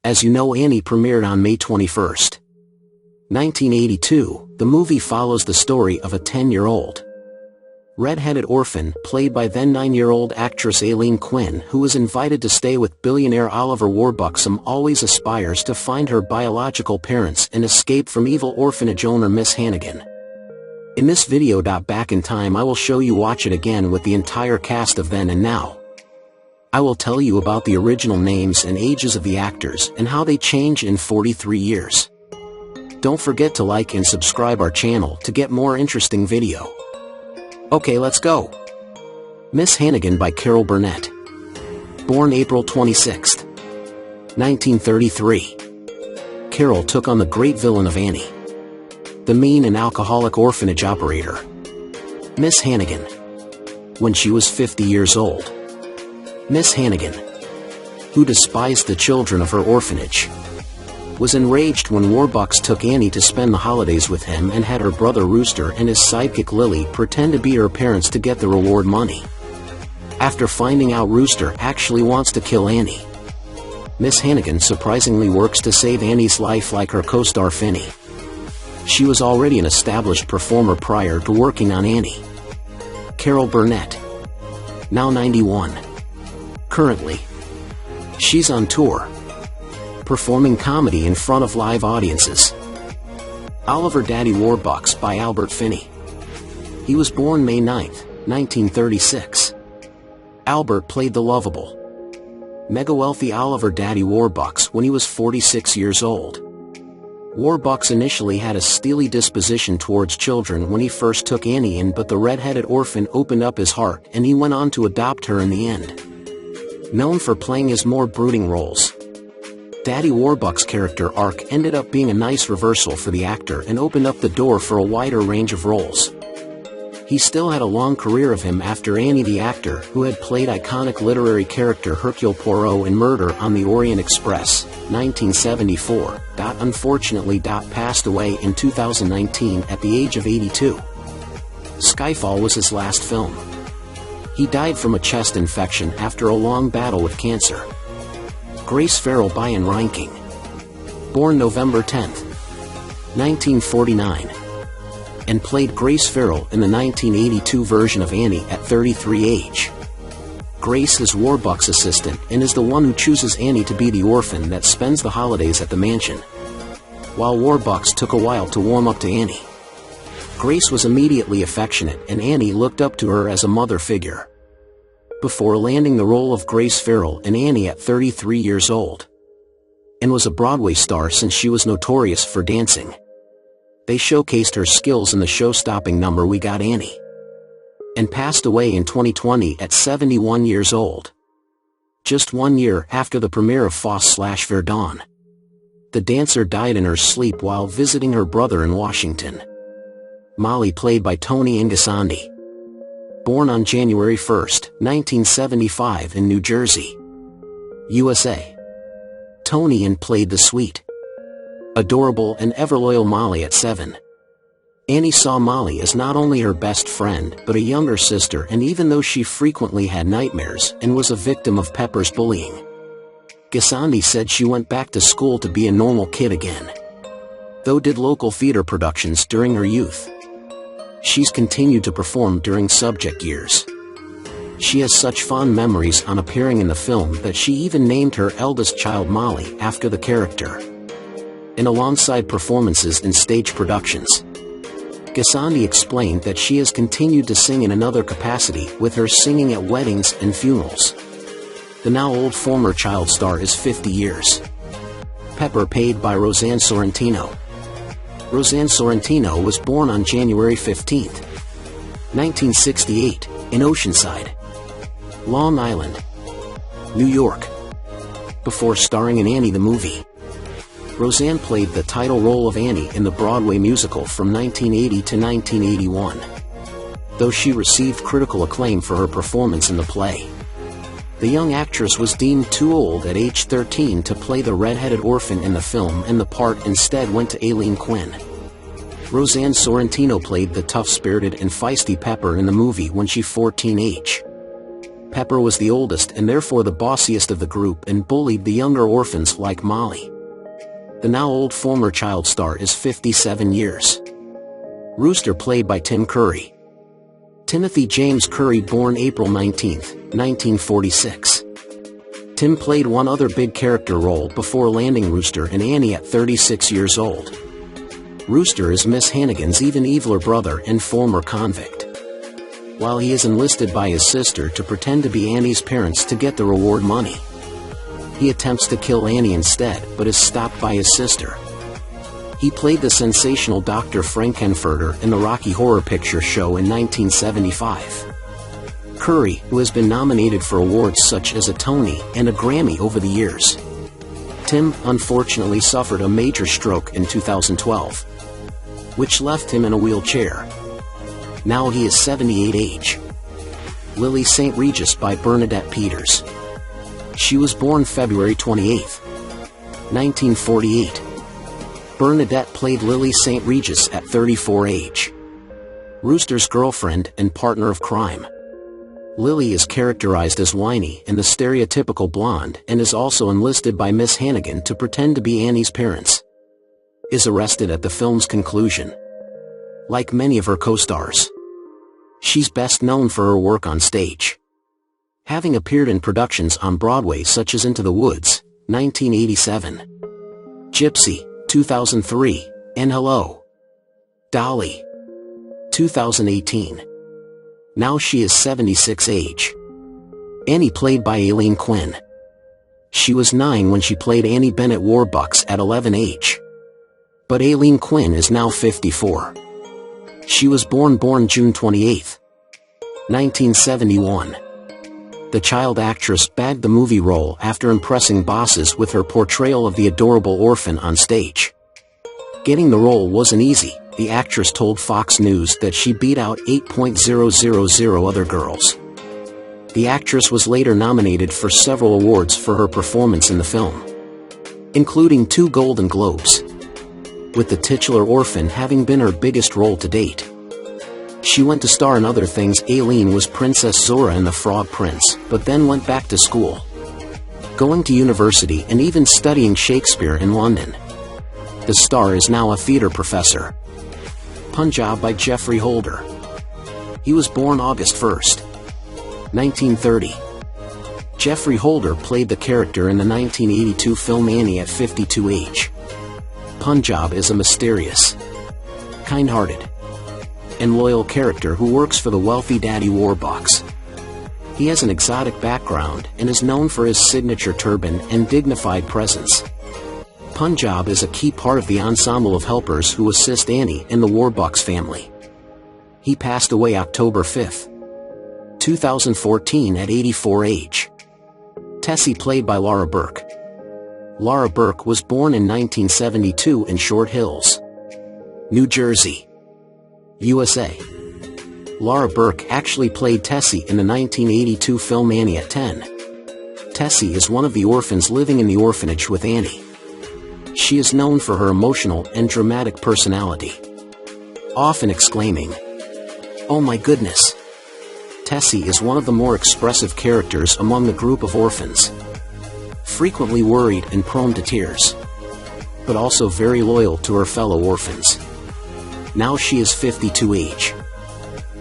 As you know, Annie premiered on May 21, 1982. The movie follows the story of a 10-year-old red-headed orphan, played by then 9-year-old actress Aileen Quinn, who was invited to stay with billionaire Oliver Warbucks. Always aspires to find her biological parents and escape from evil orphanage owner Miss Hannigan. In this video back in time, I will show you watch it again with the entire cast of then and now. I will tell you about the original names and ages of the actors and how they change in 43 years. Don't forget to like and subscribe our channel to get more interesting video. Okay, let's go. Miss Hannigan by Carol Burnett. Born April 26, 1933. Carol took on the great villain of Annie, the mean and alcoholic orphanage operator, Miss Hannigan. When she was 50 years old, Miss Hannigan, who despised the children of her orphanage, was enraged when Warbucks took Annie to spend the holidays with him and had her brother Rooster and his sidekick Lily pretend to be her parents to get the reward money. After finding out Rooster actually wants to kill Annie, Miss Hannigan surprisingly works to save Annie's life like her co-star Finny. She was already an established performer prior to working on Annie. Carol Burnett, now 91. Currently, she's on tour, performing comedy in front of live audiences. Oliver Daddy Warbucks by Albert Finney. He was born May 9, 1936. Albert played the lovable, mega-wealthy Oliver Daddy Warbucks when he was 46 years old. Warbucks initially had a steely disposition towards children when he first took Annie in, but the red-headed orphan opened up his heart and he went on to adopt her in the end. Known for playing his more brooding roles, Daddy Warbucks' character arc ended up being a nice reversal for the actor and opened up the door for a wider range of roles. He still had a long career of him after Annie. The actor, who had played iconic literary character Hercule Poirot in Murder on the Orient Express, 1974, unfortunately passed away in 2019 at the age of 82. Skyfall was his last film. He died from a chest infection after a long battle with cancer. Grace Farrell by Ian Reinking. Born November 10, 1949, and played Grace Farrell in the 1982 version of Annie at 33 age. Grace is Warbucks' assistant and is the one who chooses Annie to be the orphan that spends the holidays at the mansion. While Warbucks took a while to warm up to Annie, Grace was immediately affectionate and Annie looked up to her as a mother figure. Before landing the role of Grace Farrell in Annie at 33 years old, and was a Broadway star since she was notorious for dancing. They showcased her skills in the show-stopping number We Got Annie, and passed away in 2020 at 71 years old. Just 1 year after the premiere of Verdon. The dancer died in her sleep while visiting her brother in Washington. Molly played by Toni Ingasandi. Born on January 1, 1975 in New Jersey, USA. Toni played the sweet, adorable and ever-loyal Molly at 7. Annie saw Molly as not only her best friend but a younger sister, and even though she frequently had nightmares and was a victim of Pepper's bullying, Gasandi said she went back to school to be a normal kid again. Though did local theater productions during her youth, she's continued to perform during subject years. She has such fond memories on appearing in the film that she even named her eldest child Molly after the character. And alongside performances in stage productions, Gasandi explained that she has continued to sing in another capacity, with her singing at weddings and funerals. The now old former child star is 50 years. Pepper played by Roseanne Sorrentino. Roseanne Sorrentino was born on January 15, 1968, in Oceanside, Long Island, New York. Before starring in Annie the movie, Roseanne played the title role of Annie in the Broadway musical from 1980 to 1981. Though she received critical acclaim for her performance in the play, the young actress was deemed too old at age 13 to play the red-headed orphan in the film, and the part instead went to Aileen Quinn. Roseanne Sorrentino played the tough-spirited and feisty Pepper in the movie when she 14 age. Pepper was the oldest and therefore the bossiest of the group and bullied the younger orphans like Molly. The now old former child star is 57 years. Rooster played by Tim Curry. Timothy James Curry, born April 19, 1946. Tim played one other big character role before landing Rooster and Annie at 36 years old. Rooster is Miss Hannigan's even eviler brother and former convict. While he is enlisted by his sister to pretend to be Annie's parents to get the reward money. He attempts to kill Annie instead, but is stopped by his sister. He played the sensational Dr. Frankenfurter in the Rocky Horror Picture Show in 1975. Curry, who has been nominated for awards such as a Tony and a Grammy over the years. Tim, unfortunately, suffered a major stroke in 2012, which left him in a wheelchair. Now he is 78 age. Lily St. Regis by Bernadette Peters. She was born February 28, 1948. Bernadette played Lily St. Regis at 34 age. Rooster's girlfriend and partner of crime. Lily is characterized as whiny and the stereotypical blonde and is also enlisted by Miss Hannigan to pretend to be Annie's parents. Is arrested at the film's conclusion. Like many of her co-stars, she's best known for her work on stage, having appeared in productions on Broadway such as Into the Woods, 1987, Gypsy, 2003, and Hello, Dolly, 2018. Now she is 76 age. Annie played by Aileen Quinn. She was 9 when she played Annie Bennett Warbucks at 11 age. But Aileen Quinn is now 54. She was born June 28, 1971. The child actress bagged the movie role after impressing bosses with her portrayal of the adorable orphan on stage. Getting the role wasn't easy. The actress told Fox News that she beat out 8,000 other girls. The actress was later nominated for several awards for her performance in the film, including 2 Golden Globes, with the titular orphan having been her biggest role to date. She went to star in other things. Aileen was Princess Zora in The Frog Prince, but then went back to school, going to university and even studying Shakespeare in London. The star is now a theater professor. Punjab by Geoffrey Holder. He was born August 1, 1930. Geoffrey Holder played the character in the 1982 film Annie at 52 age. Punjab is a mysterious, kind-hearted, and loyal character who works for the wealthy Daddy Warbucks. He has an exotic background and is known for his signature turban and dignified presence. Punjab is a key part of the ensemble of helpers who assist Annie and the Warbucks family. He passed away October 5, 2014 at 84 age. Tessie played by Laura Burke. Laura Burke was born in 1972 in Short Hills, New Jersey, USA. Laura Burke actually played Tessie in the 1982 film Annie at 10. Tessie is one of the orphans living in the orphanage with Annie. She is known for her emotional and dramatic personality, often exclaiming, "Oh my goodness!" Tessie is one of the more expressive characters among the group of orphans, frequently worried and prone to tears, but also very loyal to her fellow orphans. Now she is 52 age.